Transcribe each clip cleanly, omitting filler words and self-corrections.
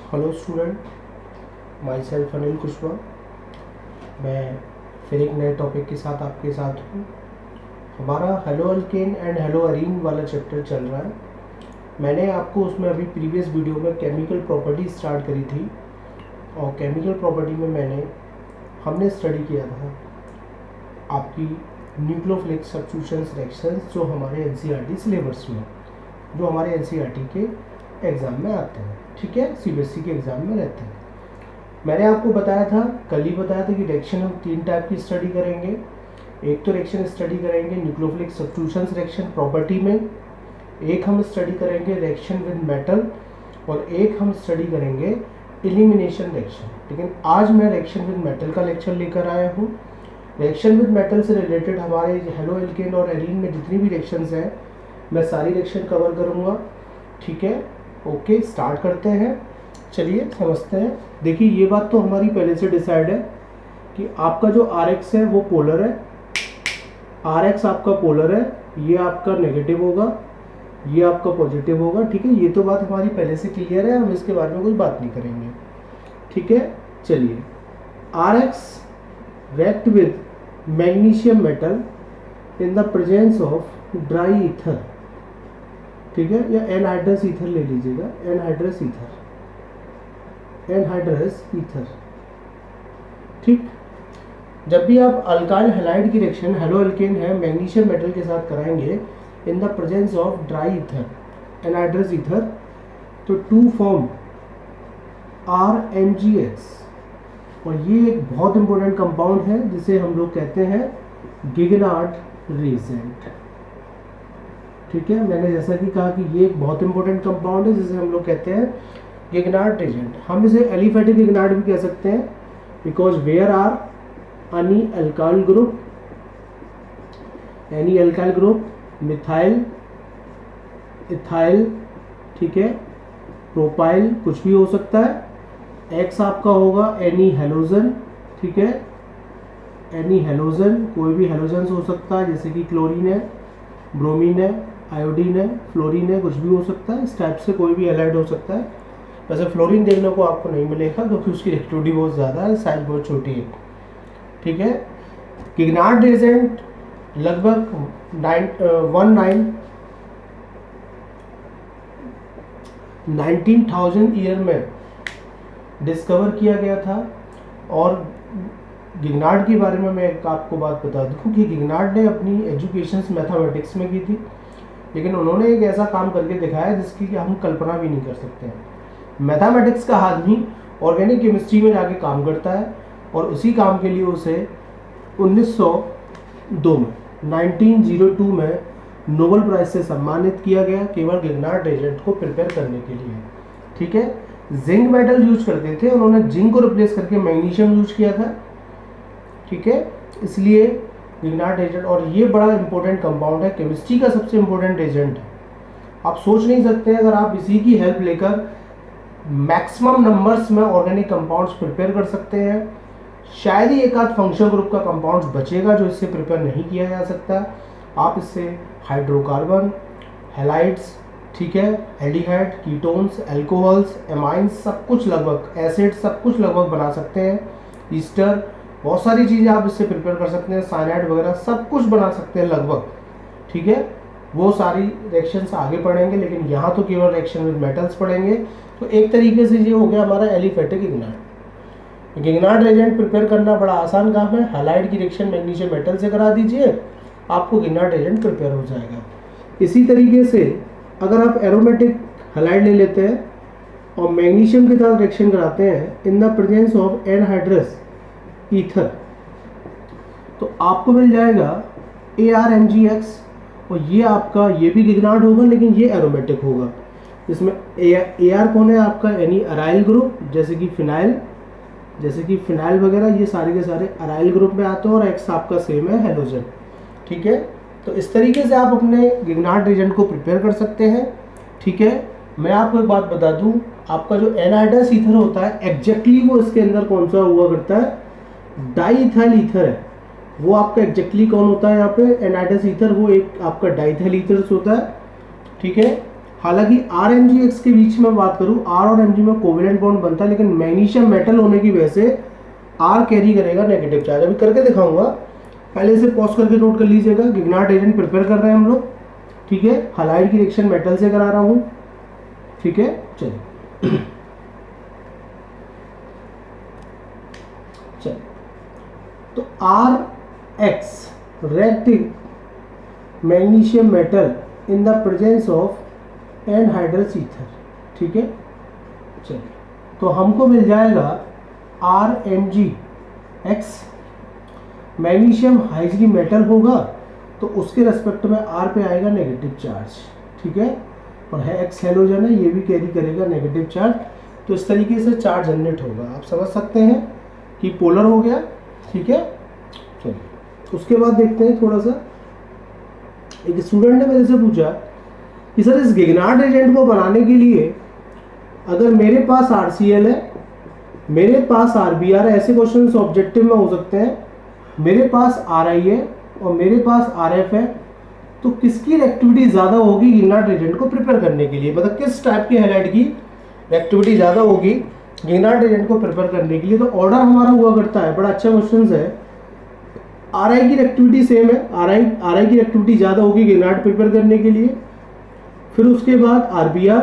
Hello student, my self Anil Kushwaha. मैं फिर एक नए टॉपिक के साथ आपके साथ हूँ। हमारा hello alkane and hello Areen वाला चैप्टर चल रहा है। मैंने आपको उसमें अभी प्रीवियस वीडियो में केमिकल प्रॉपर्टी स्टार्ट करी थी, और केमिकल प्रॉपर्टी में हमने स्टडी किया था आपकी न्यूक्लियोफिलिक सब्स्टिट्यूशन रिएक्शंस, जो हमारे एनसीईआरटी सिलेबस में, जो हमारे एनसीईआरटी के एग्ज़ाम में आते हैं। ठीक है, सीबीएसई के एग्ज़ाम में रहते हैं। मैंने आपको बताया था, कल ही बताया था कि रिएक्शन हम 3 टाइप की स्टडी करेंगे। एक तो रिएक्शन स्टडी करेंगे न्यूक्लियोफिलिक सब्स्टिट्यूशन रिएक्शन प्रॉपर्टी में, एक हम स्टडी करेंगे रिएक्शन विद मेटल, और एक हम स्टडी करेंगे एलिमिनेशन रिएक्शन। लेकिन आज मैं रिएक्शन विद मेटल का लेक्चर लेकर आया हूँ। रिएक्शन विद मेटल से रिलेटेड हमारे हेलो अल्केन और एरीन में जितनी भी रिएक्शंस हैं, मैं सारी रिएक्शन कवर करूँगा। ठीक है, ओके, स्टार्ट करते हैं। चलिए समझते हैं। देखिए, ये बात तो हमारी पहले से डिसाइड है कि आपका जो RX है वो पोलर है। RX आपका पोलर है, ये आपका नेगेटिव होगा, ये आपका पॉजिटिव होगा। ठीक है, ये तो बात हमारी पहले से क्लियर है, हम इसके बारे में कोई बात नहीं करेंगे। ठीक है, चलिए। RX react with magnesium metal in the presence of dry ether। ठीक है, या एनहाइड्रस ईथर ले लीजिएगा, एनहाइड्रस ईथर। ठीक, जब भी आप अल्काइल हैलाइड की रिएक्शन हेलो अल्केन है मैग्नीशियम मेटल के साथ कराएंगे in the presence of dry ether, anhydrous ether, तो 2 फॉर्म RMgX, और ये एक बहुत इंपॉर्टेंट कंपाउंड है जिसे हम लोग कहते हैं गिगनार्ड रिएजेंट। ठीक है, मैंने जैसा कि कहा कि ये एक बहुत इंपॉर्टेंट कंपाउंड है जिसे हम लोग कहते हैं गिगनार्ड रिएजेंट। हम इसे एलिफेटिक गिगनार्ड भी कह सकते हैं, because where are any alkyl group, methyl, ethyl, ठीक है, प्रोपाइल, कुछ भी हो सकता है। एक्स आपका होगा एनी हेलोजन। ठीक है, एनी हेलोजन, कोई भी हेलोजन हो सकता है, जैसे कि क्लोरीन है, ब्रोमीन है, आयोडीन है, फ्लोरीन है, कुछ भी हो सकता है। इस टाइप से कोई भी हैलाइड हो सकता है। वैसे फ्लोरीन देखने को आपको नहीं मिलेगा क्योंकि उसकी एक्टिविटी बहुत ज़्यादा है, साइज बहुत छोटी है। ठीक है, गिगनार्ड रिएजेंट लगभग 19,000 ईयर में डिस्कवर किया गया था। और गिगनार्ड के बारे में मैं एक आपको बात बता दूं कि गिगनार्ड ने अपनी एजुकेशन मैथमेटिक्स में की थी, लेकिन उन्होंने एक ऐसा काम करके दिखाया जिसकी हम कल्पना भी नहीं कर सकते हैं। मैथमेटिक्स का आदमी ऑर्गेनिक केमिस्ट्री में जाके काम करता है, और उसी काम के लिए उसे 1902 में नोबेल प्राइज से सम्मानित किया गया, केवल गिगनार्ड रिएजेंट को प्रिपेयर करने के लिए। ठीक है, जिंक मेटल यूज करते थे, उन्होंने जिंक को रिप्लेस करके मैग्नीशियम यूज किया था। ठीक है, इसलिए गिगनार्ड रिएजेंट, और ये बड़ा इंपॉर्टेंट कंपाउंड है, केमिस्ट्री का सबसे इंपॉर्टेंट एजेंट है। आप सोच नहीं सकते अगर आप इसी की हेल्प लेकर मैक्सिमम नंबर्स में ऑर्गेनिक कंपाउंड्स प्रिपेयर कर सकते हैं। शायद ही एक आध फंक्शनल ग्रुप का कंपाउंड्स बचेगा जो इससे प्रिपेयर नहीं किया जा सकता। आप इससे हाइड्रोकार्बन, हैलाइड्स, ठीक है, एल्डिहाइड, कीटोन्स, एल्कोहल्स, एमाइंस, सब कुछ लगभग, एसिड, सब कुछ लगभग बना सकते हैं। ईस्टर, बहुत सारी चीज़ें आप इससे प्रिपेयर कर सकते हैं, साइनाइड वगैरह सब कुछ बना सकते हैं लगभग। ठीक है, वो सारी रिएक्शंस आगे पढ़ेंगे, लेकिन यहाँ तो केवल रिएक्शन विद मेटल्स पढ़ेंगे। तो एक तरीके से ये हो गया हमारा एलिफेटिक गिगनार्ड। गिगनार्ड रिएजेंट प्रिपेयर करना बड़ा आसान काम है। हैलाइड की रिएक्शन मैग्नीशियम मेटल से करा दीजिए, आपको गिगनार्ड रिएजेंट प्रिपेयर हो जाएगा। इसी तरीके से अगर आप एरोमेटिक हैलाइड ले लेते हैं और मैग्नीशियम के साथ रिएक्शन कराते हैं इन the presence of anhydrous ether, तो आपको मिल जाएगा ArMgX, और ये आपका, ये भी गिगनार्ड होगा लेकिन ये एरोमेटिक होगा। इसमें AR कौन है आपका, यानी अराइल ग्रुप, जैसे कि फिनाइल वगैरह, ये सारे के सारे अराइल ग्रुप में आते हैं, और X आपका सेम है हेलोजन। ठीक है, तो इस तरीके से आप अपने गिगनार्ड रीजन को प्रिपेयर कर सकते हैं। ठीक है, मैं आपको एक बात बता दूं, आपका जो एनहाइड्रस ईथर होता है एग्जैक्टली वो इसके अंदर कौन सा हुआ करता है, डाईइथाइल ईथर है। वो आपका एग्जैक्टली कौन होता है यहाँ पे, एनहाइड्रस ईथर, वो एक आपका डाईइथाइल ईथर होता है। ठीक है, हालांकि RMgX के बीच में बात करूं, R और Mg में कोवेलेंट बॉन्ड बनता है, लेकिन मैग्नीशियम मेटल होने की वजह से R कैरी करेगा नेगेटिव चार्ज। अभी करके दिखाऊंगा, पहले से पॉज करके नोट कर लीजिएगा। गिगनार्ड एजेंट प्रिपेयर कर रहे हैं हम लोग। ठीक है, हालाइड की रिएक्शन मेटल से करा रहा हूं। ठीक है, चलिए तो RX reactive magnesium metal in the presence of anhydrous ether. ठीक है, चलिए तो हमको मिल जाएगा RMgX, मैग्नीशियम हाइड्री मेटल होगा तो उसके रेस्पेक्ट में R पे आएगा नेगेटिव चार्ज। ठीक है, और है X हेलोजन है, ये भी कैरी करेगा नेगेटिव चार्ज। तो इस तरीके से चार्ज जनरेट होगा, आप समझ सकते हैं कि पोलर हो गया। ठीक है, चलिए उसके बाद देखते हैं थोड़ा सा। एक स्टूडेंट ने मेरे से पूछा कि सर इस गिगनार्ड एजेंट को बनाने के लिए अगर मेरे पास RCl है, मेरे पास RBr है, ऐसे क्वेश्चन ऑब्जेक्टिव में हो सकते हैं, मेरे पास RI है और मेरे पास RF है, तो किसकी रिएक्टिविटी ज़्यादा होगी गिगनार्ड एजेंट को प्रिपेयर करने के लिए, मतलब किस टाइप के हैलाइड की रिएक्टिविटी ज़्यादा होगी गिगनार्ड एजेंट को प्रिपेयर करने के लिए। तो ऑर्डर हमारा हुआ करता है, बड़ा अच्छा क्वेश्चन है। RI की रिएक्टिविटी सेम है, RI की रिएक्टिविटी ज़्यादा होगी गिगनार्ड प्रिपेयर करने के लिए, फिर उसके बाद RBr,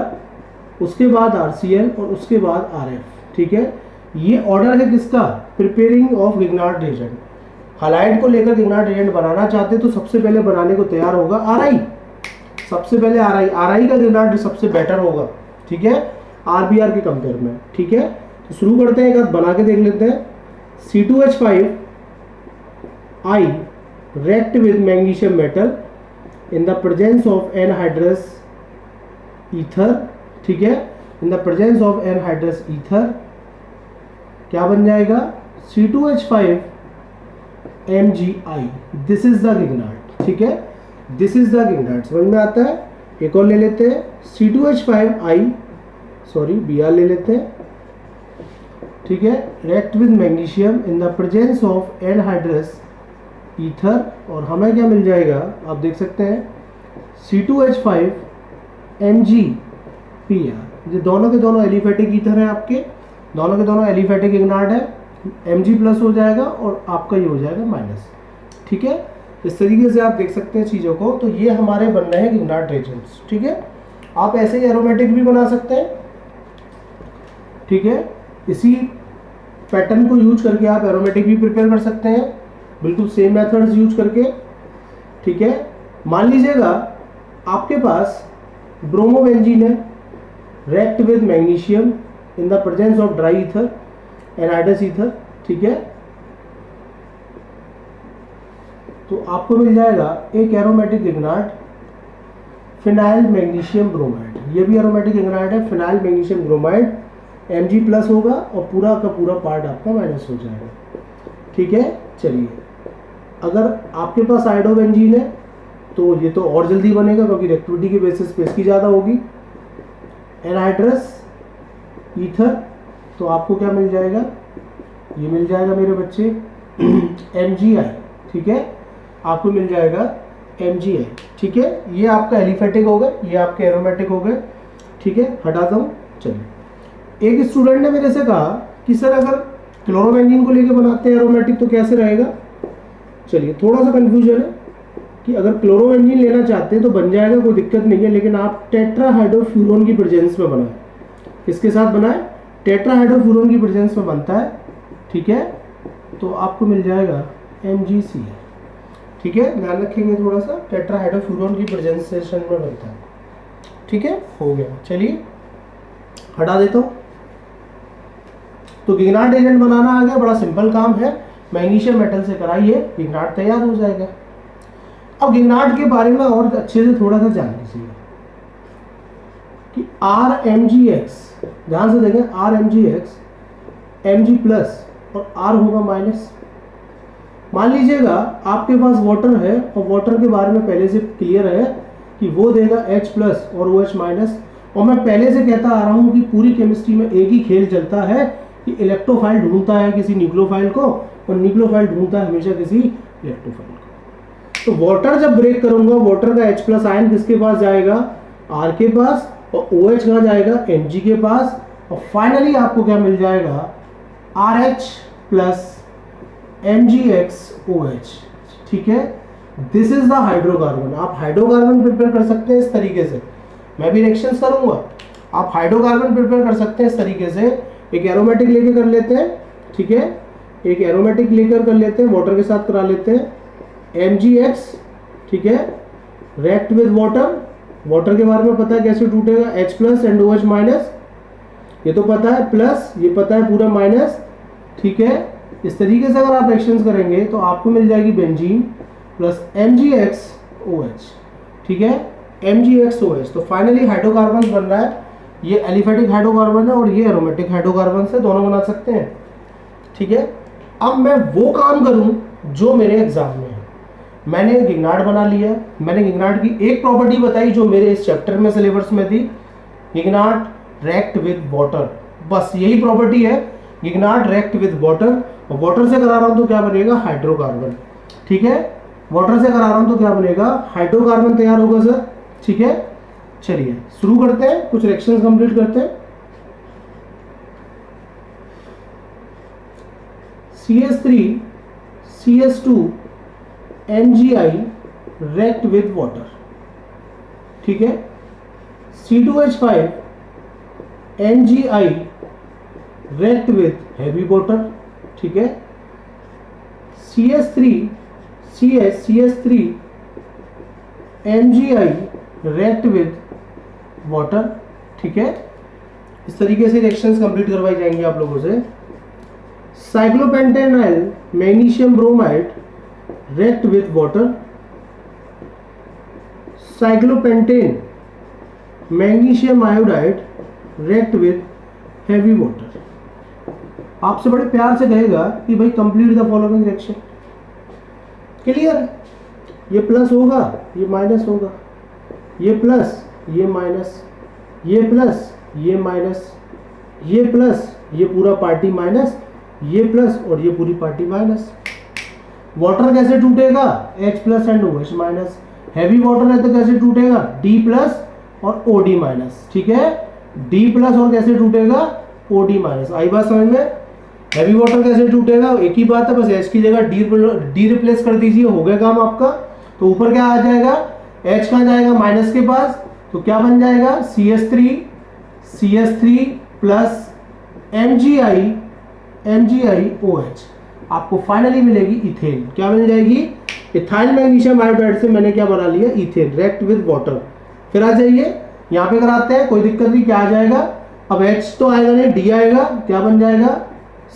उसके बाद RCl और उसके बाद RF। ठीक है, ये ऑर्डर है किसका, प्रिपेयरिंग ऑफ गिगनार्ड एजेंट। हालाइड को लेकर गिगनार्ड एजेंट बनाना चाहते तो सबसे पहले बनाने को तैयार होगा RI, सबसे पहले RI का गिगनार्ड सबसे बेटर होगा। ठीक है, RBr के कंपेयर में। ठीक है, तो शुरू करते हैं, एक आध बना के देख लेते हैं। C2H5 I react with magnesium metal in the presence of anhydrous ether। ठीक है, in the presence of anhydrous ether क्या बन जाएगा, C2H5 MgI, this is the Grignard. ठीक है, दिस इज द गिगनार्ड, समझ में आता है। एक और ले लेते हैं, Br ले लेते हैं। ठीक है, react with magnesium in the presence of anhydrous ether, और हमें क्या मिल जाएगा, आप देख सकते हैं C2H5 MgPr। ये दोनों के दोनों एलिफेटिक ईथर है आपके, दोनों के दोनों एलिफेटिक गिगनार्ड है। Mg प्लस हो जाएगा और आपका ये हो जाएगा माइनस। ठीक है, इस तरीके से आप देख सकते हैं चीज़ों को। तो ये हमारे बन रहे हैं गिगनार्ड एजेंट्स। ठीक है, आप ऐसे ही एरोमेटिक भी बना सकते हैं। ठीक है, इसी पैटर्न को यूज करके आप एरोमेटिक भी प्रिपेयर कर सकते हैं, बिल्कुल सेम मेथड्स यूज करके। ठीक है, मान लीजिएगा आपके पास ब्रोमोबेंजीन है, react with magnesium in the presence of dry ether, anhydrous ether. ठीक है, तो आपको मिल जाएगा एक एरोमेटिक गिगनार्ड फिनाइल मैग्नीशियम ब्रोमाइड। ये भी एरोमेटिक गिगनार्ड है, phenyl magnesium bromide. Mg plus होगा और पूरा का पूरा पार्ट आपका माइनस हो जाएगा। ठीक है, चलिए अगर आपके पास आयोडोबेंजीन है तो ये तो और जल्दी बनेगा क्योंकि रिएक्टिविटी के बेसिस पे इसकी ज़्यादा होगी। एनहाइड्रस ईथर, तो आपको क्या मिल जाएगा, ये मिल जाएगा मेरे बच्चे MgI। ठीक है, आपको मिल जाएगा MgI। ठीक है, ये आपका एलिफेटिक हो गए, ये आपके एरोमेटिक हो गए। ठीक है, हटाता हूँ। चलिए, एक स्टूडेंट ने मेरे से कहा कि सर अगर क्लोरोबेंजीन को लेके बनाते हैं एरोमेटिक तो कैसे रहेगा। चलिए, थोड़ा सा कंफ्यूजन है कि अगर क्लोरोबेंजीन लेना चाहते हैं तो बन जाएगा, कोई दिक्कत नहीं है, लेकिन आप टेट्राहाइड्रोफ्यूरोन की प्रेजेंस में बनाएं। किसके साथ बनाएं, टेट्राहाइड्रोफ्यूरोन की प्रेजेंस में बनता है। ठीक है, तो आपको मिल जाएगा MgCl। ठीक है, ध्यान रखेंगे थोड़ा सा, टेट्राहाइड्रोफ्यूरोन की प्रेजेंटेशन में बनता है। ठीक है, हो गया। चलिए हटा देता हूँ। तो गिगनार्ड एजेंट बनाना आ गया, बड़ा सिंपल काम है, मैग्नीशियम मेटल से कराइए, गिगनार्ड तैयार हो जाएगा। अब गिगनार्ड के बारे में और अच्छे से थोड़ा सा जान लीजिए कि आर एम जी एक्स, ध्यान से देखें, R M G X, M G plus और आर होगा माइनस। मान लीजिएगा आपके पास वाटर है और वाटर के बारे में पहले से क्लियर है कि वो देगा H प्लस और OH माइनस, और मैं पहले से कहता आ रहा हूं कि पूरी केमिस्ट्री में एक ही खेल चलता है कि इलेक्ट्रोफाइल ढूंढता है किसी न्यूक्लियोफाइल को और न्यूक्लियोफाइल ढूंढता है हमेशा किसी इलेक्ट्रोफाइल को। तो वाटर जब ब्रेक करूंगा, वाटर का H प्लस आयन किसके पास जाएगा, R के पास, और OH कहाँ जाएगा, Mg के पास, और फाइनली आपको क्या मिल जाएगा, RH प्लस MgXOH। ठीक है, दिस इज द हाइड्रोकार्बन। आप हाइड्रोकार्बन प्रिपेयर कर सकते हैं इस तरीके से, मैं भी रिएक्शंस करूंगा, आप हाइड्रोकार्बन प्रिपेयर कर सकते हैं इस तरीके से। एक एरोमेटिक लेके कर लेते हैं, ठीक है, एक एरोमेटिक लेकर कर लेते हैं, वाटर के साथ करा लेते हैं MgX, ठीक है, रिएक्ट विद वाटर। वाटर के बारे में पता है कैसे टूटेगा, H plus and OH minus, ये तो पता है, प्लस ये पता है पूरा माइनस। ठीक है, इस तरीके से अगर आप रिएक्शंस करेंगे तो आपको मिल जाएगी बेंजीन प्लस MgXOH। ठीक है, MgXOH। तो फाइनली हाइड्रोकार्बन बन रहा है, ये एलिफेटिक हाइड्रोकार्बन है और ये एरोमेटिक हाइड्रोकार्बन से दोनों बना सकते हैं। ठीक है, अब मैं वो काम करूं जो मेरे एग्जाम में है। मैंने गिगनार्ड बना लिया, मैंने गिगनार्ड की एक प्रॉपर्टी बताई जो मेरे इस चैप्टर में सिलेबस में थी, गिगनार्ड रिएक्ट विद वाटर, बस यही प्रॉपर्टी है, गिगनार्ड रिएक्ट विद वाटर। और वाटर से करा रहा हूं तो क्या बनेगा, हाइड्रोकार्बन। ठीक है, वाटर से करा रहा हूं तो क्या बनेगा, हाइड्रोकार्बन तैयार होगा सर। ठीक है, चलिए शुरू करते हैं, कुछ रिएक्शंस कंप्लीट करते हैं। CH3 CH2 MgI react with water। ठीक है, C2H5 MgI react with heavy water। ठीक है, CH3 MgI react with water। ठीक है, इस तरीके से रिएक्शंस कंप्लीट करवाई जाएंगी आप लोगों से। Cyclopentanyl magnesium bromide react with water। Cyclopentane magnesium iodide react with heavy water। आपसे बड़े प्यार से कहेगा कि भाई complete the following reaction. Clear है, ये प्लस होगा, ये माइनस होगा, ये प्लस, ये माइनस, ये प्लस, ये माइनस, ये प्लस, ये पूरा पार्टी माइनस, ये प्लस और ये पूरी पार्टी माइनस। वाटर कैसे टूटेगा, H plus and OH minus. Heavy water है तो कैसे टूटेगा, D प्लस और OD माइनस। ठीक है, D प्लस और कैसे टूटेगा, OD माइनस। आई बात समझ में। हैवी वाटर कैसे टूटेगा, एक ही बात है, बस H की जगह D रिप्लेस कर दीजिए, हो गया काम आपका। तो ऊपर क्या आ जाएगा, H कहाँ जाएगा, माइनस के पास, तो क्या बन जाएगा, CH3 प्लस MgIOH। आपको फाइनली मिलेगी इथेन। क्या मिल जाएगी, इथाइल मैग्नीशियम आयोडाइड से मैंने क्या बना लिया, इथेन रिएक्ट विद वाटर। फिर आ जाइए यहाँ पे कराते हैं, कोई दिक्कत नहीं, क्या आ जाएगा, अब H तो आएगा नहीं, D आएगा, क्या बन जाएगा,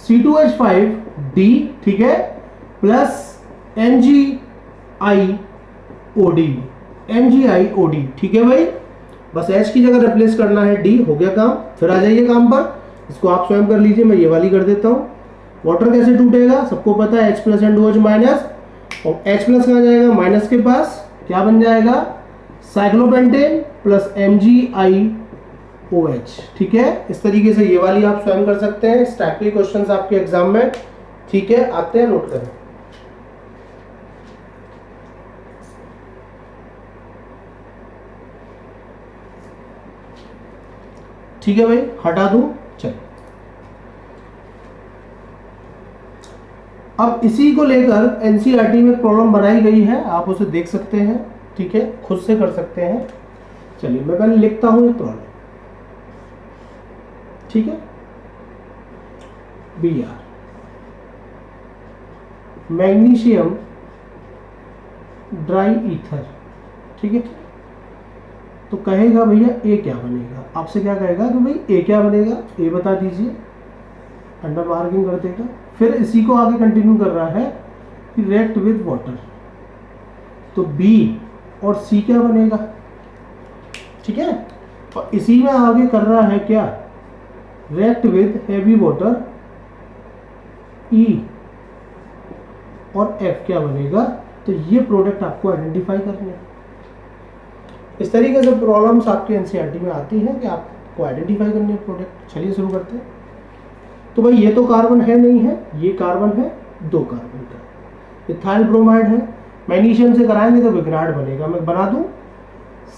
C2H5D। ठीक है, प्लस MgIOD। ठीक है भाई, बस H की जगह रिप्लेस करना है D, हो गया काम। फिर आ जाइए काम पर, इसको आप स्वयं कर लीजिए, मैं ये वाली कर देता हूँ। वाटर कैसे टूटेगा, सबको पता है, H plus and OH minus, और H प्लस कहाँ जाएगा, माइनस के पास, क्या बन जाएगा, साइक्लोपेंटेन प्लस MgIOH। ठीक है, इस तरीके से ये वाली आप स्वयं कर सकते हैं। इस टाइप के क्वेश्चंस आपके एग्जाम में, ठीक है, आते हैं, नोट करें। ठीक है भाई, हटा दूं, चलिए। अब इसी को लेकर एनसीईआरटी में प्रॉब्लम बनाई गई है, आप उसे देख सकते हैं। ठीक है, खुद से कर सकते हैं। चलिए मैं पहले लिखता हूं एक प्रॉब्लम। ठीक है, Br मैग्नीशियम ड्राई ईथर। ठीक है, तो कहेगा भैया ए क्या बनेगा, आपसे क्या कहेगा कि भाई ए क्या बनेगा, ए बता दीजिए, अंडर मार्किंग कर देगा। फिर इसी को आगे कंटिन्यू कर रहा है कि रिएक्ट विद वाटर, तो बी और सी क्या बनेगा। ठीक है, और इसी में आगे कर रहा है क्या, react with heavy water E और F क्या बनेगा, तो ये प्रोडक्ट आपको आइडेंटिफाई करने हैं। इस तरीके से प्रॉब्लम्स आपके एनसीईआरटी में आती हैं कि आपको आइडेंटिफाई करने हैं प्रोडक्ट। चलिए शुरू करते हैं। तो भाई ये तो कार्बन है नहीं है, ये कार्बन है, 2 कार्बन का इथाइल ब्रोमाइड है, मैग्नीशियम से कराएंगे तो विग्नाइड बनेगा। मैं बना दूं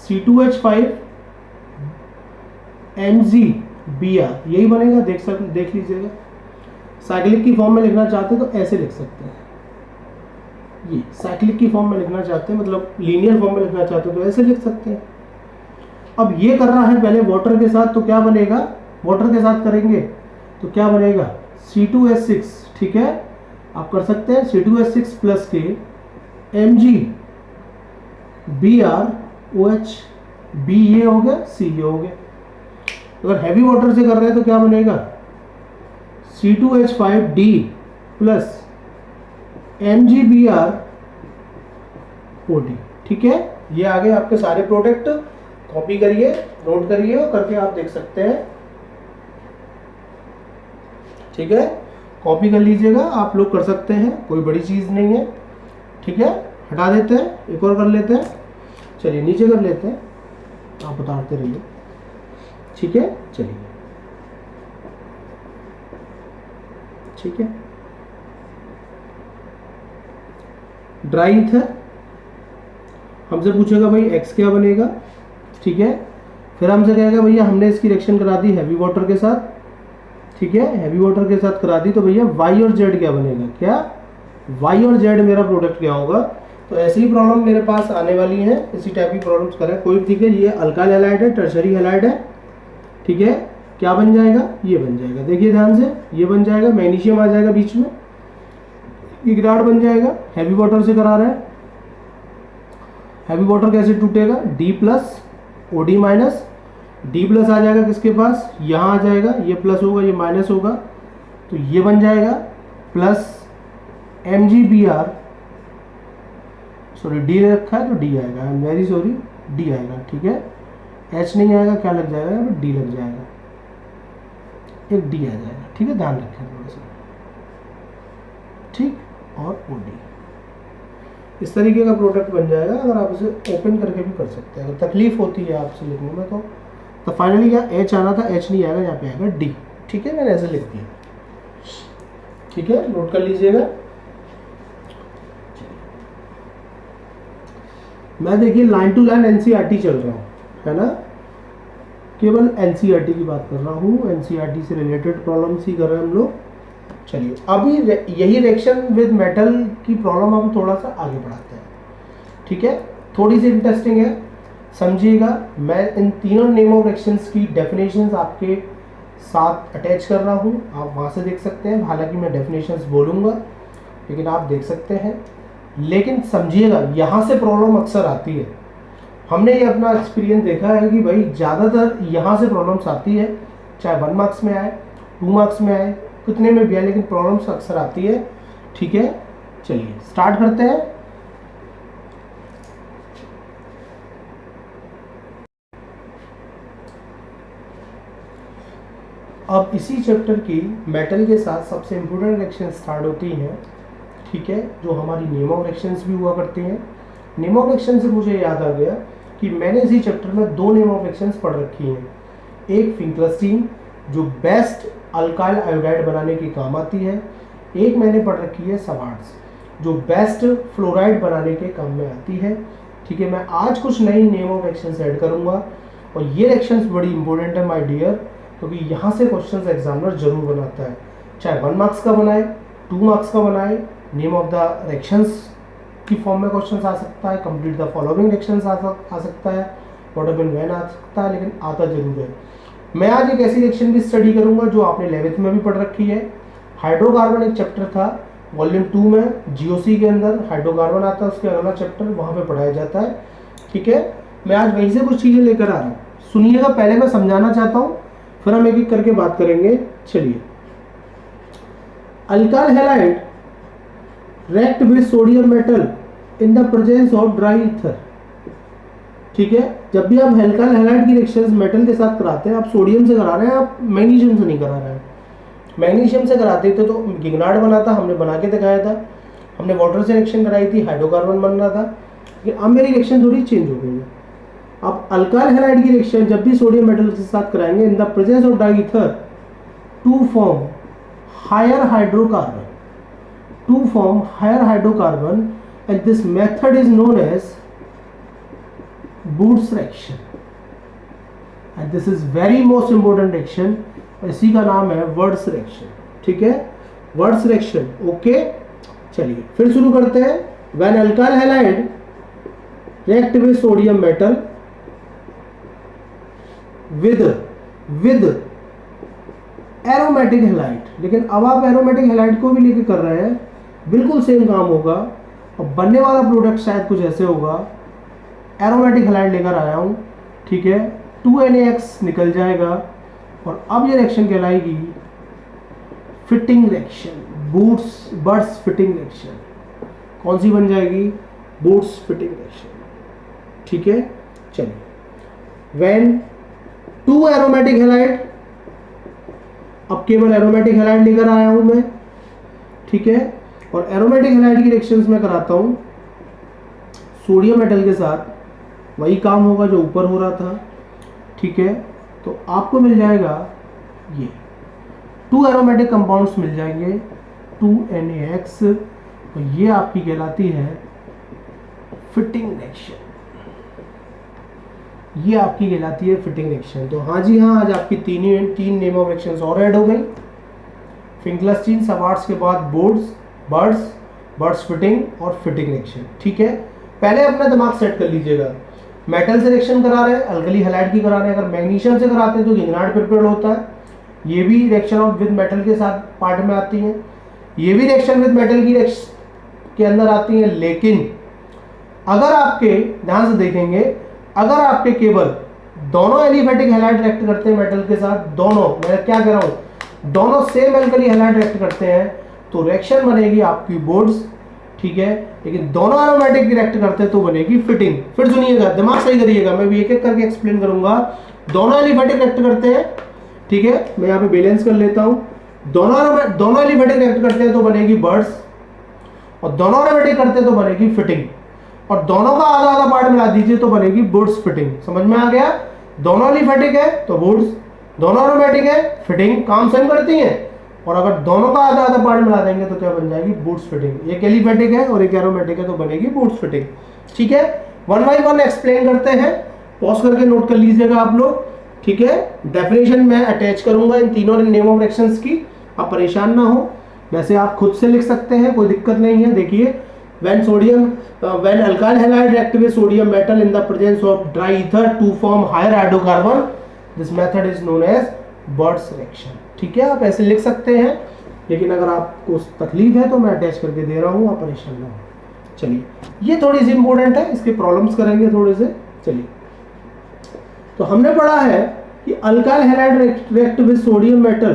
C2H5 MgBr, यही बनेगा। देख लीजिएगा। साइक्लिक की फॉर्म में लिखना चाहते हैं तो ऐसे लिख सकते हैं, ये साइक्लिक की फॉर्म में लिखना चाहते हैं, मतलब लीनियर फॉर्म में लिखना चाहते हैं तो ऐसे लिख सकते हैं। अब ये कर रहा है पहले वाटर के साथ, तो क्या बनेगा, वाटर के साथ करेंगे तो क्या बनेगा C2H6, ठीक है, आप कर सकते हैं C2H6 प्लस के MgBrOH, B ये हो गया, C ये हो गया। अगर हैवी वाटर से कर रहे हैं तो क्या बनेगा C2H5D प्लस MgBrOD, ठीक है। ये आ गए आपके सारे प्रोडक्ट। कॉपी करिए, नोट करिए और करके आप देख सकते हैं, ठीक है। कॉपी कर लीजिएगा, आप लोग कर सकते हैं, कोई बड़ी चीज नहीं है, ठीक है। हटा देते हैं, एक और कर लेते हैं। चलिए नीचे कर लेते हैं, आप उतारते रहिए, ठीक है। चलिए ठीक है, ड्राई ईथर हमसे पूछेगा भाई x क्या बनेगा, ठीक है। फिर हमसे कहेगा भैया हमने इसकी रिएक्शन करा दी हैवी वाटर के साथ, ठीक है, हैवी वाटर के साथ करा दी, तो भैया y और z क्या बनेगा, क्या y और z मेरा प्रोडक्ट क्या होगा। तो ऐसी ही प्रॉब्लम मेरे पास आने वाली है, इसी टाइप की प्रॉब्लम्स करें कोई, ठीक है। ये अल्काइल हैलाइड है, टर्शरी हैलाइड है, ठीक है। क्या बन जाएगा, ये बन जाएगा, देखिए ध्यान से, ये बन जाएगा, मैग्नीशियम आ जाएगा बीच में, विग्नाइड बन जाएगा। हैवी वाटर से करा रहे हैं, हैवी वाटर कैसे टूटेगा, D plus OD minus, D plus आ जाएगा किसके पास, यहाँ आ जाएगा, ये प्लस होगा ये माइनस होगा, तो ये बन जाएगा प्लस MgBr, सॉरी D रखा है तो D आएगा, I am very sorry, D आएगा, ठीक है। H नहीं आएगा, क्या लग जाएगा, D लग जाएगा, एक D आ जाएगा, ठीक है, ध्यान रखें थोड़ा सा, ठीक। और OD इस तरीके का प्रोडक्ट बन जाएगा। अगर आप इसे ओपन करके भी कर सकते हैं, अगर तकलीफ होती है आपसे लिखने में तो फाइनली क्या H आना था, H नहीं आएगा, यहाँ पे आएगा D, ठीक है। मैंने ऐसे लिख दिया, ठीक है, नोट कर लीजिएगा। मैं देखिए लाइन टू लाइन एनसीईआरटी चल रहा हूँ, है ना, केवल एनसीईआरटी की बात कर रहा हूँ, एनसीईआरटी से रिलेटेड प्रॉब्लम्स ही कर रहे हैं हम लोग। चलिए अभी यही रिएक्शन विद मेटल की प्रॉब्लम हम थोड़ा सा आगे बढ़ाते हैं, ठीक है। थोड़ी सी इंटरेस्टिंग है, समझिएगा। मैं इन तीनों नेम ऑफ रिएक्शंस की डेफिनेशंस आपके साथ अटैच कर रहा हूँ, आप वहाँ से देख सकते हैं। हालांकि मैं डेफिनेशंस बोलूँगा लेकिन आप देख सकते हैं, लेकिन समझिएगा यहाँ से प्रॉब्लम अक्सर आती है। हमने ये अपना एक्सपीरियंस देखा है कि भाई ज़्यादातर यहाँ से प्रॉब्लम्स आती है, चाहे 1 मार्क्स में आए, 2 मार्क्स में आए, कितने में भी आए, लेकिन प्रॉब्लम्स अक्सर आती है, ठीक है। चलिए स्टार्ट करते हैं। अब इसी चैप्टर की मेटल के साथ सबसे इम्पोर्टेंट रिएक्शन स्टार्ट होती हैं, ठीक है, जो हमारी नेम ऑफ रिएक्शंस भी हुआ करती हैं। नेम ऑफ रिएक्शन से मुझे याद आ गया कि मैंने इसी चैप्टर में 2 नेम ऑफ रिएक्शंस पढ़ रखी हैं। एक फिंक्लस्टीन जो बेस्ट अल्काइल आयोडाइड बनाने की काम आती है, एक मैंने पढ़ रखी है सवार्ट्स जो बेस्ट फ्लोराइड बनाने के काम में आती है, ठीक है। मैं आज कुछ नई नेम ऑफ रिएक्शंस ऐड करूंगा और ये रिएक्शंस बड़ी इंपॉर्टेंट है माय डियर, क्योंकि यहाँ से क्वेश्चंस एग्जामिनर जरूर बनाता है, चाहे 1 मार्क्स का बनाए, 2 मार्क्स का बनाए। नेम ऑफ द रिएक्शंस की फॉर्म में क्वेश्चंस आ सकता है, कंप्लीट द फॉलोइंग रिएक्शंस आ सकता है, व्हाट हैव बीन व्हेन आ सकता है, लेकिन आता जरूर है। मैं आज एक ऐसी रिएक्शन की स्टडी करूंगा जो आपने 11th में भी पढ़ रखी है। हाइड्रोकार्बन एक चैप्टर था वॉल्यूम 2 में, जीओसी के अंदर हाइड्रोकार्बन आता है, उसके अगला चैप्टर वहाँ पे पढ़ाया जाता है, ठीक है। मैं आज वहीं से कुछ चीज़ें लेकर आ रहा हूँ, सुनिएगा। पहले मैं समझाना चाहता हूँ, फिर हम एक एक करके बात करेंगे। चलिए, alkyl halide react with sodium metal in the presence of dry ether, ठीक है, जब भी आप अल्काइल हैलाइड की रिएक्शंस मेटल के साथ कराते हैं, आप सोडियम से करा रहे हैं, आप मैग्नीशियम से नहीं करा रहे हैं। मैग्नीशियम से कराते थे तो गिगनार्ड बना था, हमने बना के दिखाया था, हमने वाटर से रिएक्शन कराई थी, हाइड्रोकार्बन बन रहा था। लेकिन अब मेरी रिएक्शन थोड़ी चेंज हो गई है। अब अल्काइल हैलाइड की रिएक्शन जब भी सोडियम मेटल के साथ कराएंगे in the presence of diether to form higher hydrocarbon, and this method is known as Booth's reaction, and this is very most important reaction, इसी का नाम है वर्ड्स रिएक्शन। ठीक है, वर्ड्स रिएक्शन। ओके, चलिए फिर शुरू करते हैं। When alkyl halide react with sodium metal with aromatic halide, लेकिन अब आप एरोमेटिक हैलाइड को भी लेके कर रहे हैं, बिल्कुल सेम काम होगा और बनने वाला प्रोडक्ट शायद कुछ ऐसे होगा। एरोमेटिक हैलाइड लेकर आया हूं, ठीक है, 2NaX निकल जाएगा और अब ये रिएक्शन कहलाएगी Fittig reaction, Wurtz Fittig reaction. कौन सी बन जाएगी? Wurtz Fittig reaction. ठीक है, चलिए व्हेन 2 एरोमेटिक हैलाइड, अब केवल एरोमेटिक हैलाइड लेकर आया हूं मैं। ठीक है, और एरोमेटिक हैलाइड की रिएक्शंस में कराता हूं सोडियम मेटल के साथ, वही काम होगा जो ऊपर हो रहा था। ठीक है, तो आपको मिल जाएगा ये 2 एरोमेटिक कंपाउंड्स मिल जाएंगे 2NaX, और ये आपकी कहलाती है फिटिंग रिएक्शन। ये आपकी कहलाती है फिटिंग रिएक्शन। तो हाँ जी हाँ, आज आपकी तीन नेम ऑफ रिएक्शंस और ऐड हो गई। फिंक्लस्टीन सबार्ट्स के बाद बर्ड्स फिटिंग और फिटिंग रिएक्शन। ठीक है, पहले अपना दिमाग सेट कर लीजिएगा। मेटल से रिएक्शन करा रहे हैं, अल्कली हैलाइड की करा रहे हैं, अगर मैग्नीशियम से कराते हैं तो गिगनार्ड प्रिपेयर्ड होता है। ये भी रिएक्शन ऑफ विद मेटल के साथ पार्ट में आती है, ये भी रिएक्शन विद मेटल की के अंदर आती है। लेकिन अगर आपके ध्यान से देखेंगे, अगर आपके केवल दोनों एलिफेटिक हैलाइड रिएक्ट करते हैं मेटल के साथ, दोनों, मैं क्या कह रहा हूं, दोनों सेम अल्कली हैलाइड रिएक्ट करते हैं, तो रिएक्शन बनेगी आपकी बोर्ड्स। ठीक है, लेकिन दोनों एरोमेटिक रिएक्ट करते हैं तो बनेगी फिटिंग। फिर सुनिएगा, दिमाग सही करिएगा, मैं भी एक एक करके एक्सप्लेन करूंगा। दोनों एलिफेटिक रिएक्ट करते हैं, ठीक है, मैं यहाँ पे बैलेंस कर लेता हूं। दोनों एलिफेटिक रिएक्ट करते हैं तो बनेगी बर्ड्स, और दोनों एरोमेटिक करते हैं तो बनेगी फिटिंग, और दोनों का आधा आधा पार्ट मिला दीजिए तो बनेगी बर्ड्स फिटिंग। समझ में आ गया? दोनों एलिफेटिक है तो बर्ड्स, दोनों एरोमेटिक है फिटिंग, काम सेम करती हैं। और अगर दोनों का आधा आधा पार्ट मिला देंगे तो क्या बन जाएगी? Boots fitting. एक एलिफेटिक है और एक एरोमेटिक है तो बनेगी बूट्स फिटिंग। ठीक है, 1 बाय 1 एक्सप्लेन करते हैं, पॉज करके नोट कर लीजिएगा आप लोग। ठीक है, डेफिनेशन मैं अटैच करूंगा इन तीनों नेम ऑफ रिएक्शंस की, आप परेशान ना हो। वैसे आप खुद से लिख सकते हैं, कोई दिक्कत नहीं है। देखिए, when alkyl halide react with sodium metal in the presence of dry ether to form higher hydrocarbon, this method is known as Burd's reaction। ठीक है, आप ऐसे लिख सकते हैं, लेकिन अगर आपको तकलीफ है तो मैं अटैच करके दे रहा हूँ, आप परेशान ना हो। चलिए, ये थोड़ी सी इंपॉर्टेंट है, इसके प्रॉब्लम्स करेंगे थोड़े से। चलिए, तो हमने पढ़ा है कि alkyl halide react with sodium metal,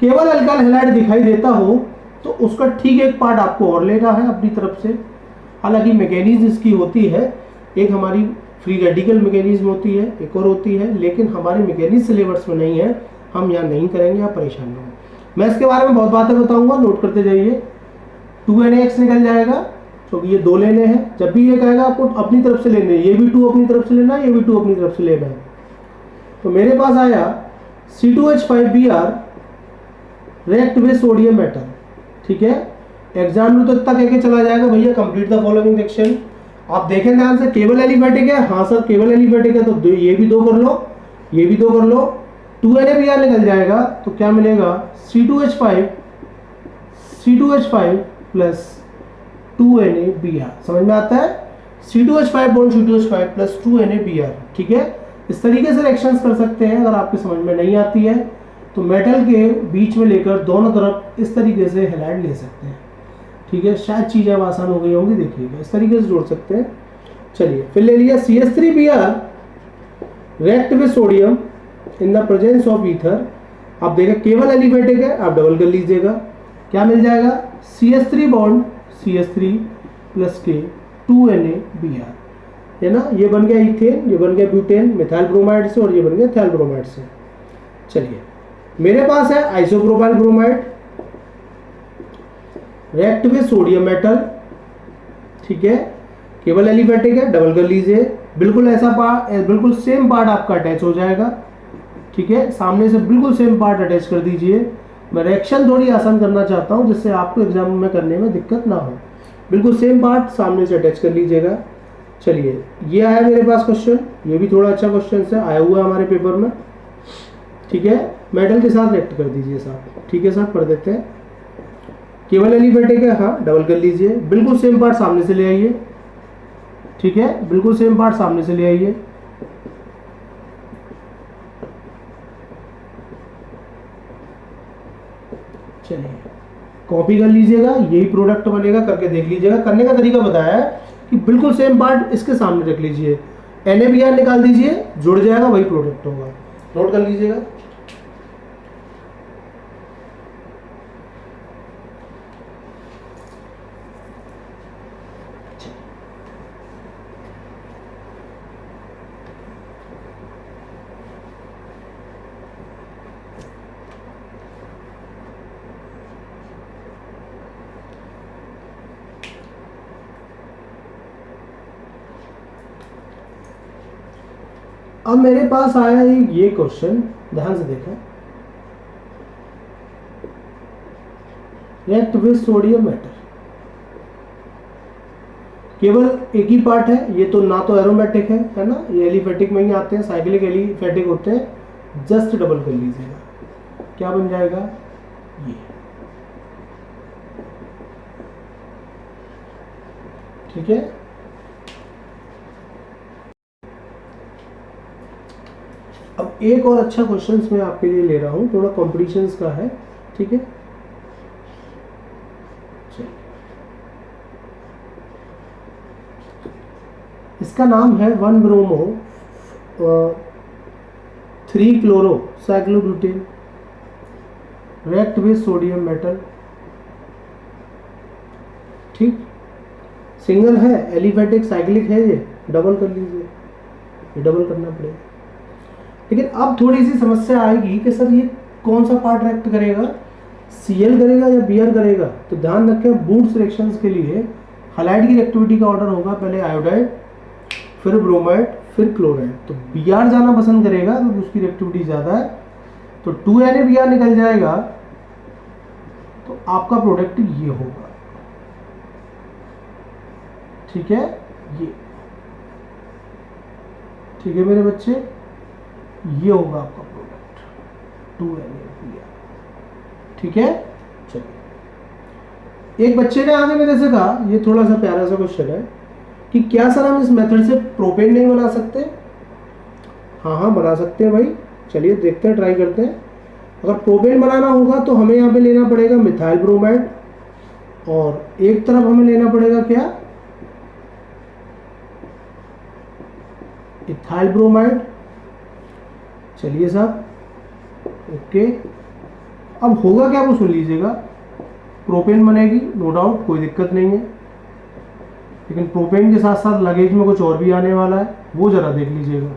केवल अल्काइल हैलाइड दिखाई देता हो तो उसका ठीक एक पार्ट आपको और लेना है अपनी तरफ से। हालांकि मैकेनिज्म इसकी होती है, एक हमारी फ्री रेडिकल मैकेनिज्म होती है, एक और होती है, लेकिन हमारे मैकेनिज्म सिलेबस में नहीं है, हम यहाँ नहीं करेंगे, आप परेशान ना हो। मैं इसके बारे में बहुत बातें बताऊंगा, नोट करते जाइए। 2NaX निकल जाएगा, क्योंकि ये 2 लेने हैं। जब भी ये कहेगा आपको अपनी तरफ से लेने, ये भी 2 अपनी तरफ से लेना है, ये भी 2 अपनी तरफ से लेना है। तो मेरे पास आया C2H5Br react with sodium metal. ठीक है, एग्जाम में तो इतना कह के चला जाएगा, भैया कंप्लीट द फॉलोइंग रिएक्शन। आप देखें ध्यान से, केवल एलिफेटिक है, हाँ सर केवल एलिफेटिक है, तो ये भी 2 कर लो, ये भी 2 कर लो। 2NaBr निकल जाएगा, तो क्या मिलेगा? C2H5 plus 2NaBr। समझ में आता है? C2H5 bond C2H5 plus 2NaBr। ठीक है, इस तरीके से रिएक्शंस कर सकते हैं। अगर आपके समझ में नहीं आती है तो मेटल के बीच में लेकर दोनों तरफ इस तरीके से हैलाइड ले सकते हैं। ठीक है, शायद चीज़ें अब आसान हो गई होंगी, देखिएगा इस तरीके से जोड़ सकते हैं। चलिए, फिर ले लिया CH3Br react with sodium in the presence of ether. आप देखें केवल एलिफेटिक है, आप डबल कर लीजिएगा, क्या मिल जाएगा? CH3 बॉन्ड CH3 प्लस के 2NaBr। है ना, ये बन गया इथेन, ये बन गया ब्यूटेन मिथाइल ब्रोमाइड से, और ये बन गया इथाइल ब्रोमाइड से। चलिए मेरे पास है isopropyl bromide, react with sodium metal, ठीक है, केवल एलिफेटिक है, डबल कर लीजिए, बिल्कुल ऐसा पार्ट, बिल्कुल सेम पार्ट आपका अटैच हो जाएगा, ठीक है, सामने से बिल्कुल सेम पार्ट अटैच कर दीजिए। मैं रिएक्शन थोड़ी आसान करना चाहता हूं जिससे आपको एग्जाम में करने में दिक्कत ना हो। बिल्कुल सेम पार्ट सामने से अटैच कर लीजिएगा। चलिए ये आया मेरे पास क्वेश्चन, ये भी थोड़ा अच्छा क्वेश्चन है, आया हुआ है हमारे पेपर में, ठीक है, मेटल के साथ रिएक्ट कर दीजिए साहब, ठीक है साहब, कर देते हैं। केवल एलिफेटिक है, हाँ डबल कर लीजिए, बिल्कुल सेम पार्ट सामने से ले आइए, ठीक है, बिल्कुल सेम पार्ट सामने से ले आइए, चलिए कॉपी कर लीजिएगा, यही प्रोडक्ट बनेगा, करके देख लीजिएगा। करने का तरीका बताया है कि बिल्कुल सेम पार्ट इसके सामने रख लीजिए, NaBr निकाल दीजिए, जुड़ जाएगा, वही प्रोडक्ट होगा, नोट कर लीजिएगा। अब मेरे पास आया है ये क्वेश्चन, ध्यान से देखा, रिएक्ट विद सोडियम मेटल, केवल एक ही पार्ट है, ये तो ना तो एरोमेटिक है ना, ये एलिफेटिक में ही आते हैं, साइक्लिक एलिफेटिक होते हैं, जस्ट डबल कर लीजिएगा, क्या बन जाएगा ये, ठीक है। अब एक और अच्छा क्वेश्चन मैं आपके लिए ले रहा हूं, थोड़ा कॉम्पिटिशन्स का है, ठीक है, इसका नाम है 1 bromo 3 chloro cyclobutane react with sodium metal, ठीक, सिंगल है, एलिफेटिक साइक्लिक है, ये डबल कर लीजिए, ये डबल करना पड़ेगा। लेकिन अब थोड़ी सी समस्या आएगी कि सर ये कौन सा पार्ट रिएक्ट करेगा, Cl करेगा या Br करेगा। तो ध्यान रखें बूट्स रिएक्शंस के लिए हैलाइड की रिएक्टिविटी का ऑर्डर होगा, पहले आयोडाइड, फिर ब्रोमाइड, फिर क्लोराइड। तो Br जाना पसंद करेगा तो उसकी रिएक्टिविटी ज़्यादा है, तो 2NaBr निकल जाएगा, तो आपका प्रोडक्ट ये होगा, ठीक है, ये, ठीक है मेरे बच्चे, ये होगा आपका प्रोडक्ट 2NaBr, ठीक है। चलिए एक बच्चे ने आगे मेरे से कहा, ये थोड़ा सा प्यारा सा क्वेश्चन है कि क्या सर हम इस मेथड से प्रोपेन नहीं बना सकते। हाँ बना सकते हैं भाई, चलिए देखते हैं, ट्राई करते हैं। अगर प्रोपेन बनाना होगा तो हमें यहाँ पे लेना पड़ेगा मिथाइल ब्रोमाइड, और एक तरफ हमें लेना पड़ेगा क्या, इथाइल ब्रोमाइड। चलिए साहब, ओके, अब होगा क्या वो सुन लीजिएगा, प्रोपेन बनेगी नो डाउट, कोई दिक्कत नहीं है, लेकिन प्रोपेन के साथ साथ लगेज में कुछ और भी आने वाला है, वो जरा देख लीजिएगा।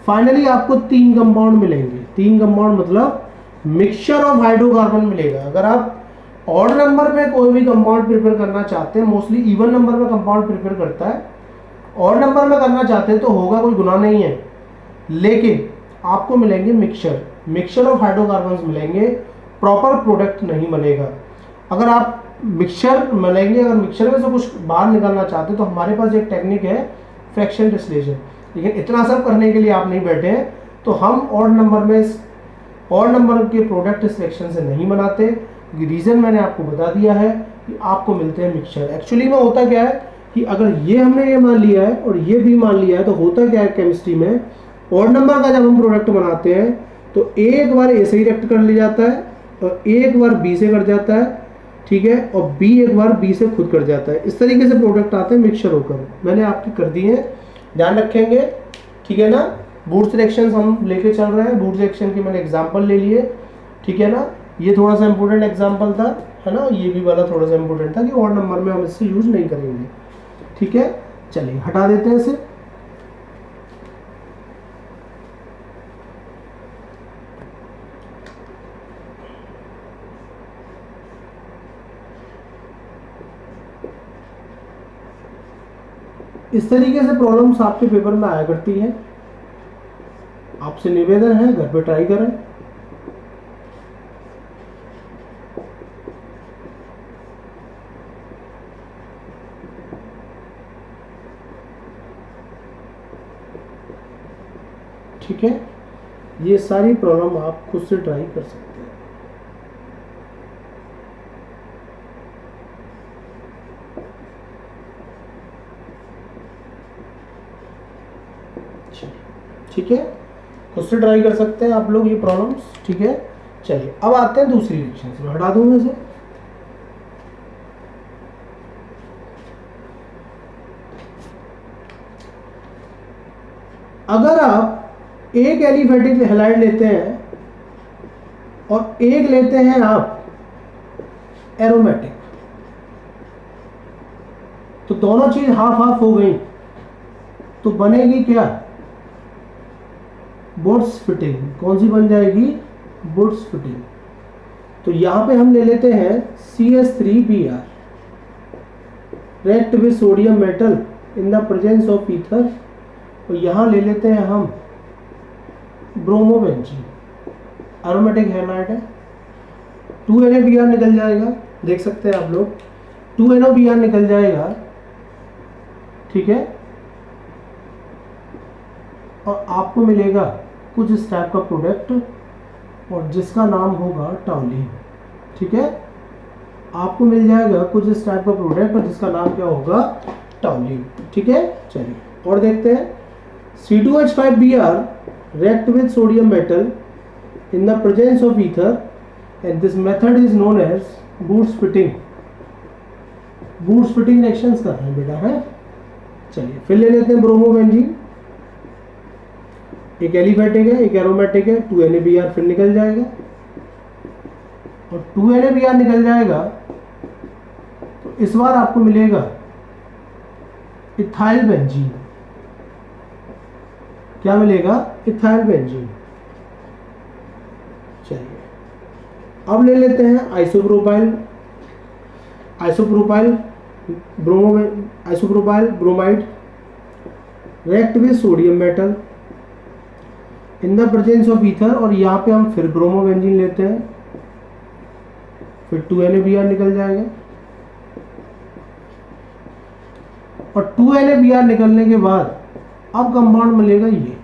फाइनली आपको 3 कंपाउंड मिलेंगे, 3 कंपाउंड मतलब मिक्सचर ऑफ हाइड्रोकार्बन मिलेगा। अगर आप ऑड नंबर में कोई भी कंपाउंड प्रिपेयर करना चाहते हैं, मोस्टली इवन नंबर में कंपाउंड प्रिपेयर करता है, ऑड नंबर में करना चाहते हैं तो होगा, कोई गुनाह नहीं है, लेकिन आपको मिलेंगे मिक्सचर ऑफ हाइड्रोकार्बन्स मिलेंगे, प्रॉपर प्रोडक्ट नहीं बनेगा। अगर आप मिक्सचर मिलेंगे, अगर मिक्सचर में से कुछ बाहर निकालना चाहते हैं तो हमारे पास एक टेक्निक है फ्रैक्शन डिस्टिलेशन, लेकिन इतना सब करने के लिए आप नहीं बैठे हैं, तो हम ऑड नंबर के प्रोडक्ट सिलेक्शन से नहीं बनाते। रीज़न मैंने आपको बता दिया है कि आपको मिलते हैं मिक्सचर। एक्चुअली में होता क्या है कि अगर ये हमने ये मान लिया है और ये भी मान लिया है, तो होता क्या है केमिस्ट्री में, ऑड नंबर का जब हम प्रोडक्ट बनाते हैं तो एक बार ए से ही रिएक्ट कर लिया जाता है और एक बार बी से कर जाता है, ठीक है, और बी एक बार बी से खुद कर जाता है। इस तरीके से प्रोडक्ट आते हैं मिक्सचर होकर। मैंने आपकी कर दी है, ध्यान रखेंगे, ठीक है ना। बूट्स रिएक्शंस हम लेके चल रहे हैं, बूट्स रिएक्शन की मैंने एग्जांपल ले लिए, ठीक है ना। ये थोड़ा सा इंपॉर्टेंट एग्जांपल था, है ना, ये भी वाला थोड़ा सा इंपॉर्टेंट था कि ऑड नंबर में हम इससे यूज नहीं करेंगे। ठीक है, चलिए हटा देते हैं इसे। इस तरीके से प्रॉब्लम्स आपके पेपर में आया करती है। आपसे निवेदन है घर पे ट्राई करें। ठीक है, ये सारी प्रॉब्लम आप खुद से ट्राई कर सकते हैं। ठीक है, खुद से ट्राई कर सकते हैं आप लोग ये प्रॉब्लम्स। ठीक है, चलिए अब आते हैं दूसरी रिएक्शन से। हटा दूंगा इसे। अगर आप एक एलिफेटिक हैलाइड लेते हैं और एक लेते हैं आप एरोमेटिक, तो दोनों चीज हाफ हाफ हो गई, तो बनेगी क्या? Boots fitting. कौन सी बन जाएगी? Boots fitting. तो यहां पे हम ले लेते हैं CH3Br react with sodium metal in the presence of ether, और यहां ले लेते हैं हम ब्रोमोबेंजीन। एरोमेटिक हैलाइड है, 2NaBr निकल जाएगा, देख सकते हैं आप लोग 2NaBr निकल जाएगा। ठीक है, और आपको मिलेगा कुछ इस टाइप का प्रोडक्ट, और जिसका नाम होगा टॉलिन। ठीक है, आपको मिल जाएगा कुछ इस टाइप का प्रोडक्ट और जिसका नाम क्या होगा? टॉलिन। ठीक है, चलिए और देखते हैं। C2H5Br react with sodium metal in the presence of ether, and this method is known as Boots fitting। Boots fitting reactions कर रहे हैं बेटा, है। चलिए फिर ले लेते हैं ब्रोमोबेंजीन। एक एलिफेटिक है, एक एरोमेटिक है, 2NaBr फिर निकल जाएगा, और 2NaBr निकल जाएगा तो इस बार आपको मिलेगा इथाइल बेंजीन। क्या मिलेगा? Ethyl benzene. चलिए अब ले लेते हैं isopropyl. Isopropyl bromide react with sodium metal in the presence of ether, और यहाँ पे हम फिर ब्रोमोबेंजीन लेते हैं, फिर 2NaBr निकल जाएगा, और 2NaBr निकलने के बाद अब कंपाउंड मिलेगा ये।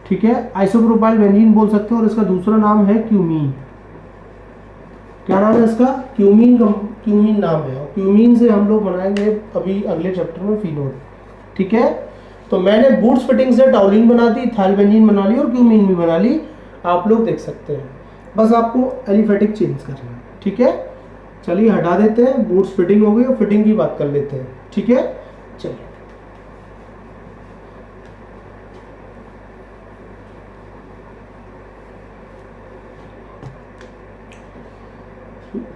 ठीक है, आइसोप्रोपाइल बेंजीन बोल सकते हो, और इसका दूसरा नाम है क्यूमीन। क्या नाम है इसका? क्यूमीन। क्यूमीन नाम है, और क्यूमीन से हम लोग बनाएंगे अभी अगले चैप्टर में फिनोल। ठीक है, तो मैंने बूट्स फिटिंग से टॉलिन बना दी, इथाइल बेंजीन बना ली, और क्यूमीन भी बना ली। आप लोग देख सकते हैं, बस आपको एलिफेटिक चेंज करना है। ठीक है, चलिए हटा देते हैं। बूट्स फिटिंग हो गई, और फिटिंग की बात कर लेते हैं। ठीक है, चलिए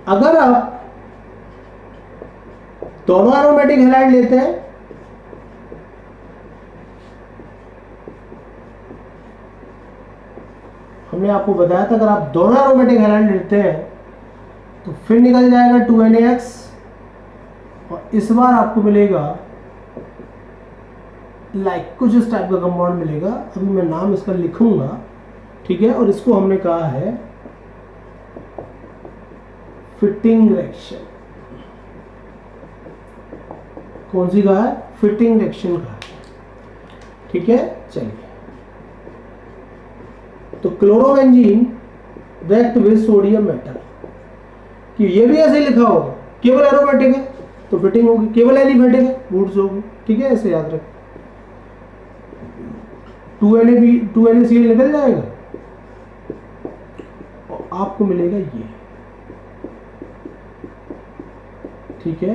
अगर आप दोनों एरोमेटिक हैलाइड लेते हैं, हमने आपको बताया था अगर आप दोनों एरोमेटिक हैलाइड लेते हैं तो फिर निकल जाएगा 2NaX, और इस बार आपको मिलेगा कुछ इस टाइप का कंपाउंड मिलेगा। अभी मैं नाम इसका लिखूंगा। ठीक है, और इसको हमने कहा है फिटिंग रिएक्शन। कौन सी कहा है? फिटिंग रिएक्शन कहा है। ठीक है, चलिए तो chlorobenzene react with sodium metal, कि ये भी ऐसे लिखा होगा, केवल एरोमेटिक है तो फिटिंग होगी, केवल एलिफेटिक है बूट्स होगी। ठीक है, ऐसे याद रखें। 2NaCl निकल जाएगा, और आपको मिलेगा ये। ठीक है,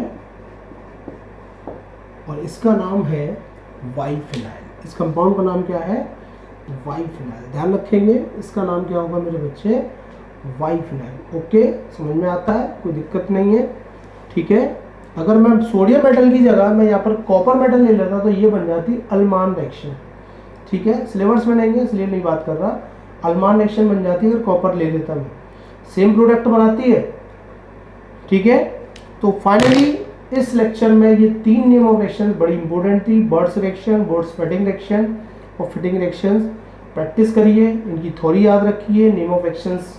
और इसका नाम है वाइफिनाइल। इस कंपाउंड का नाम क्या है? वाइफिनाइल। ध्यान रखेंगे, इसका नाम क्या होगा मेरे बच्चे? Y phenyl. ओके, समझ में आता है, कोई दिक्कत नहीं है। ठीक है, अगर मैं सोडियम मेटल की जगह मैं यहाँ पर कॉपर मेटल ले लेता तो ये बन जाती अल्मान रिएक्शन। ठीक है, सिलेबस में नहीं है इसलिए नहीं बात कर रहा। अल्मान रिएक्शन बन जाती है अगर कॉपर ले लेता मैं, सेम प्रोडक्ट बनाती है। ठीक है, तो फाइनली इस लेक्चर में ये 3 नेम ऑफ रिएक्शन बड़ी इंपॉर्टेंट थी, birds reaction, Wurtz Fittig reaction और फिटिंग रिएक्शंस। प्रैक्टिस करिए, इनकी थ्योरी याद रखिए, नेम ऑफ रिएक्शंस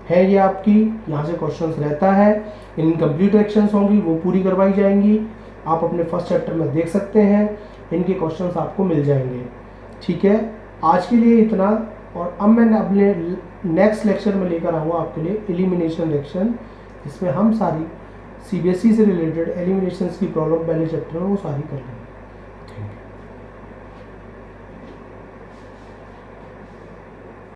है ये आपकी, यहाँ से क्वेश्चंस रहता है। इनकम्प्लीट रिएक्शंस होंगी वो पूरी करवाई जाएंगी, आप अपने फर्स्ट चैप्टर में देख सकते हैं, इनके क्वेश्चंस आपको मिल जाएंगे। ठीक है, आज के लिए इतना, और अब मैं अपने नेक्स्ट लेक्चर में लेकर आऊँगा आपके लिए एलिमिनेशन रिएक्शन, इसमें हम सारी सीबीएसई से रिलेटेड एलिमिनेशंस की प्रॉब्लम पहले चैप्टर में वो सारी कर लेंगे।